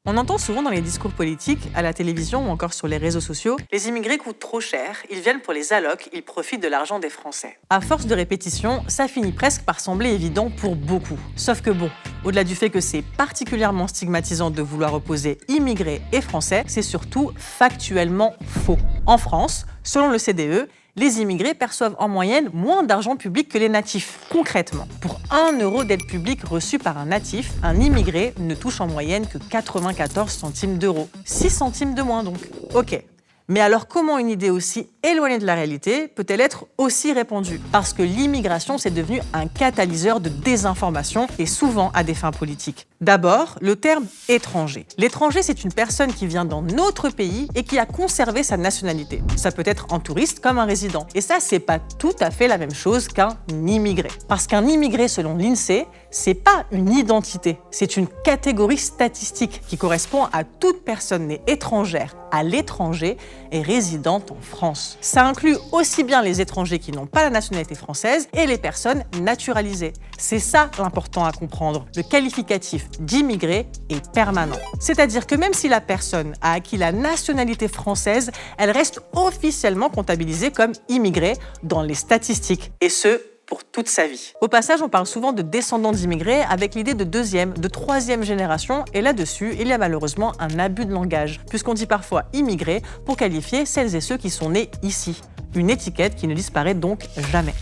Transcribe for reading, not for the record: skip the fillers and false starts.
On entend souvent dans les discours politiques, à la télévision ou encore sur les réseaux sociaux, les immigrés coûtent trop cher, ils viennent pour les allocs, ils profitent de l'argent des Français. À force de répétition, ça finit presque par sembler évident pour beaucoup. Sauf que bon, au-delà du fait que c'est particulièrement stigmatisant de vouloir opposer immigrés et Français, c'est surtout factuellement faux. En France, selon le CDE, les immigrés perçoivent en moyenne moins d'argent public que les natifs. Concrètement, pour 1 euro d'aide publique reçue par un natif, un immigré ne touche en moyenne que 94 centimes d'euros. 6 centimes de moins donc. Ok. Mais alors comment une idée aussi éloignée de la réalité peut-elle être aussi répandue? Parce que l'immigration, c'est devenu un catalyseur de désinformation et souvent à des fins politiques. D'abord, le terme étranger. L'étranger, c'est une personne qui vient dans notre pays et qui a conservé sa nationalité. Ça peut être un touriste comme un résident. Et ça, c'est pas tout à fait la même chose qu'un immigré. Parce qu'un immigré, selon l'INSEE, c'est pas une identité, c'est une catégorie statistique qui correspond à toute personne née étrangère à l'étranger et résidente en France. Ça inclut aussi bien les étrangers qui n'ont pas la nationalité française et les personnes naturalisées. C'est ça l'important à comprendre. Le qualificatif d'immigré est permanent. C'est-à-dire que même si la personne a acquis la nationalité française, elle reste officiellement comptabilisée comme immigrée dans les statistiques. Et ce, pour toute sa vie. Au passage, on parle souvent de descendants d'immigrés avec l'idée de deuxième, de troisième génération, et là-dessus, il y a malheureusement un abus de langage, puisqu'on dit parfois immigrés pour qualifier celles et ceux qui sont nés ici. Une étiquette qui ne disparaît donc jamais.